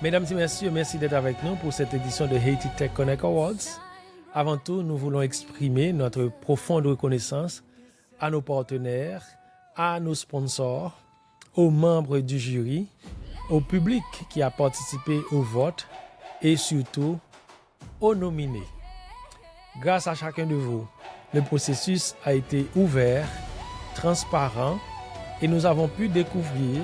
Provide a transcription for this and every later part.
Mesdames et messieurs, merci d'être avec nous pour cette édition de Haiti Tech Connect Awards. Avant tout, nous voulons exprimer notre profonde reconnaissance à nos partenaires, à nos sponsors, aux membres du jury, au public qui a participé au vote et surtout aux nominés. Grâce à chacun de vous, le processus a été ouvert, transparent et nous avons pu découvrir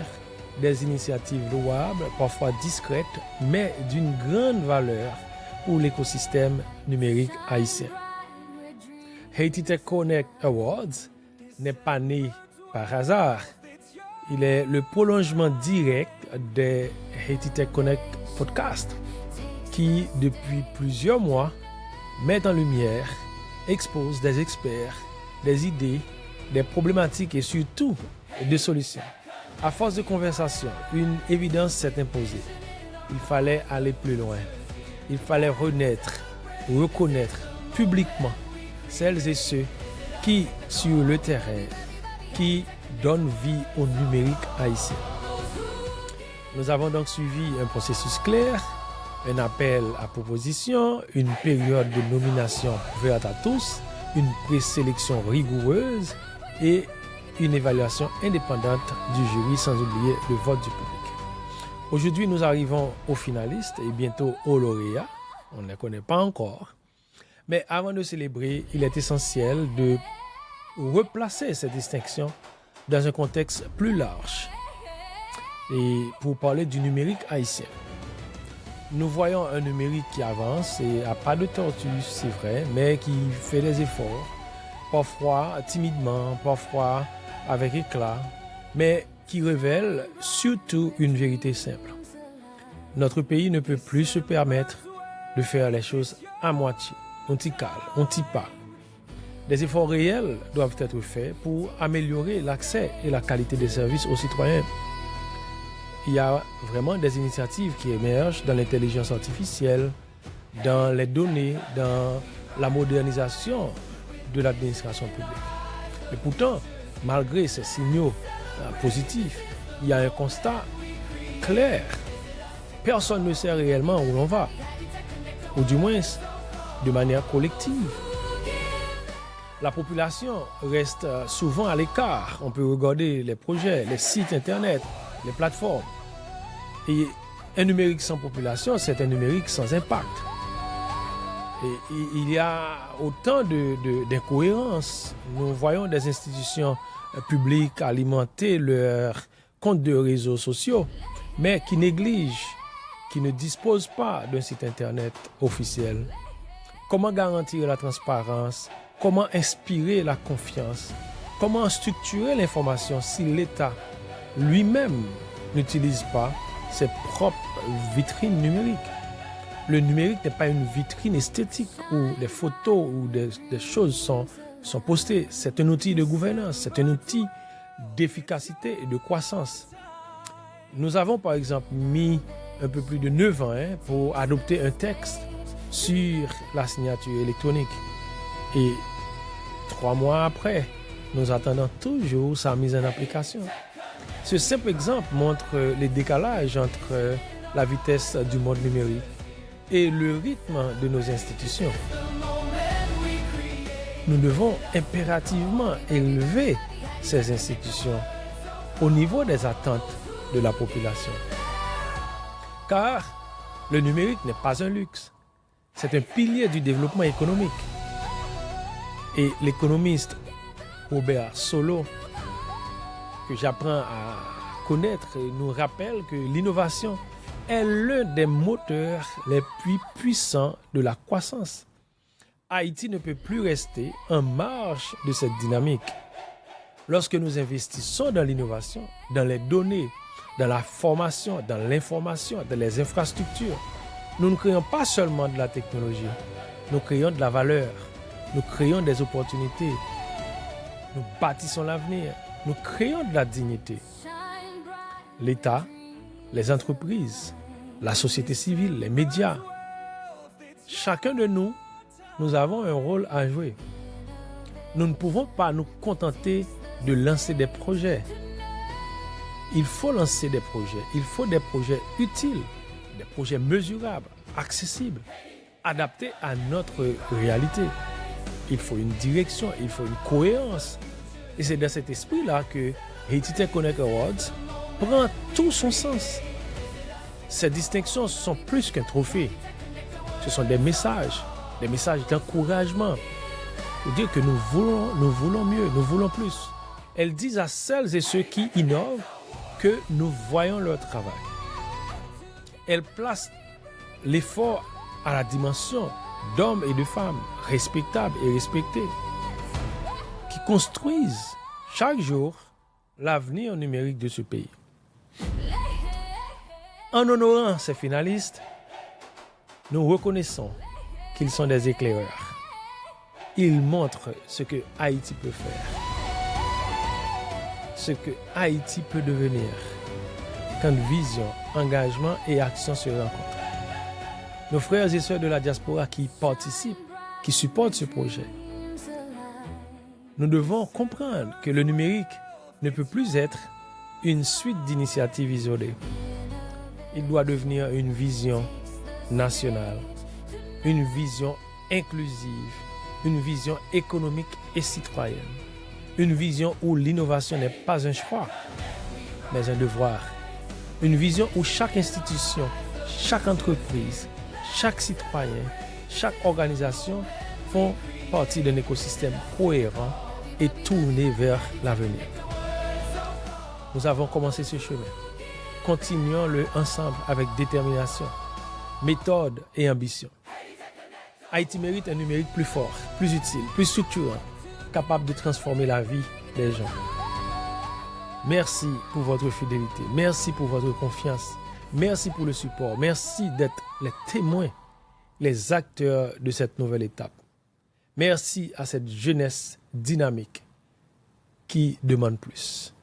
des initiatives louables, parfois discrètes, mais d'une grande valeur pour l'écosystème numérique haïtien. Haiti Tech Connect Awards n'est pas né par hasard. Il est le prolongement direct des Haiti Tech Connect Podcast qui, depuis plusieurs mois, met en lumière, expose des experts, des idées, des problématiques et surtout des solutions. À force de conversation, une évidence s'est imposée. Il fallait aller plus loin. Il fallait reconnaître publiquement celles et ceux qui, sur le terrain, qui donnent vie au numérique haïtien. Nous avons donc suivi un processus clair, un appel à proposition, une période de nomination ouverte à tous, une présélection rigoureuse et une évaluation indépendante du jury, sans oublier le vote du public. Aujourd'hui, nous arrivons aux finalistes et bientôt aux lauréats. On ne les connaît pas encore. Mais avant de célébrer, il est essentiel de replacer cette distinction dans un contexte plus large. Et pour parler du numérique haïtien. Nous voyons un numérique qui avance et à pas de tortue, c'est vrai, mais qui fait des efforts, parfois timidement, parfois avec éclat, mais qui révèle surtout une vérité simple. Notre pays ne peut plus se permettre de faire les choses à moitié. On t'y cale, on t'y pas. Des efforts réels doivent être faits pour améliorer l'accès et la qualité des services aux citoyens. Il y a vraiment des initiatives qui émergent dans l'intelligence artificielle, dans les données, dans la modernisation de l'administration publique. Et pourtant, malgré ces signaux positifs, il y a un constat clair. Personne ne sait réellement où l'on va, ou du moins de manière collective. La population reste souvent à l'écart. On peut regarder les projets, les sites internet, les plateformes. Et un numérique sans population, c'est un numérique sans impact. Et il y a autant d'incohérences. Nous voyons des institutions publiques alimenter leurs comptes de réseaux sociaux, mais qui négligent, qui ne disposent pas d'un site internet officiel. Comment garantir la transparence? Comment inspirer la confiance? Comment structurer l'information si l'État lui-même n'utilise pas ses propres vitrines numériques? Le numérique n'est pas une vitrine esthétique où des photos ou des choses sont postées. C'est un outil de gouvernance, c'est un outil d'efficacité et de croissance. Nous avons par exemple mis un peu plus de 9 ans pour adopter un texte sur la signature électronique. Et 3 mois après, nous attendons toujours sa mise en application. Ce simple exemple montre les décalages entre la vitesse du monde numérique et le rythme de nos institutions. Nous devons impérativement élever ces institutions au niveau des attentes de la population. Car le numérique n'est pas un luxe, c'est un pilier du développement économique. Et l'économiste Robert Solow, que j'apprends à connaître, nous rappelle que l'innovation est l'un des moteurs les plus puissants de la croissance. Haïti ne peut plus rester en marge de cette dynamique. Lorsque nous investissons dans l'innovation, dans les données, dans la formation, dans l'information, dans les infrastructures, nous ne créons pas seulement de la technologie, nous créons de la valeur, nous créons des opportunités, nous bâtissons l'avenir, nous créons de la dignité. L'État, les entreprises, la société civile, les médias, chacun de nous, nous avons un rôle à jouer. Nous ne pouvons pas nous contenter de lancer des projets. Il faut lancer des projets. Il faut des projets utiles, des projets mesurables, accessibles, adaptés à notre réalité. Il faut une direction, il faut une cohérence. Et c'est dans cet esprit-là que Haiti Tech Connect Awards prend tout son sens. Ces distinctions sont plus qu'un trophée. Ce sont des messages d'encouragement pour dire que nous voulons mieux, nous voulons plus. Elles disent à celles et ceux qui innovent que nous voyons leur travail. Elles placent l'effort à la dimension d'hommes et de femmes respectables et respectés qui construisent chaque jour l'avenir numérique de ce pays. En honorant ces finalistes, nous reconnaissons qu'ils sont des éclaireurs. Ils montrent ce que Haïti peut faire, ce que Haïti peut devenir quand vision, engagement et action se rencontrent. Nos frères et sœurs de la diaspora qui participent, qui supportent ce projet, nous devons comprendre que le numérique ne peut plus être une suite d'initiatives isolées. Il doit devenir une vision nationale, une vision inclusive, une vision économique et citoyenne, une vision où l'innovation n'est pas un choix, mais un devoir, une vision où chaque institution, chaque entreprise, chaque citoyen, chaque organisation font partie d'un écosystème cohérent et tourné vers l'avenir. Nous avons commencé ce chemin. Continuons-le ensemble avec détermination, méthode et ambition. Haïti mérite un numérique plus fort, plus utile, plus structurant, capable de transformer la vie des gens. Merci pour votre fidélité. Merci pour votre confiance. Merci pour le support. Merci d'être les témoins, les acteurs de cette nouvelle étape. Merci à cette jeunesse dynamique qui demande plus.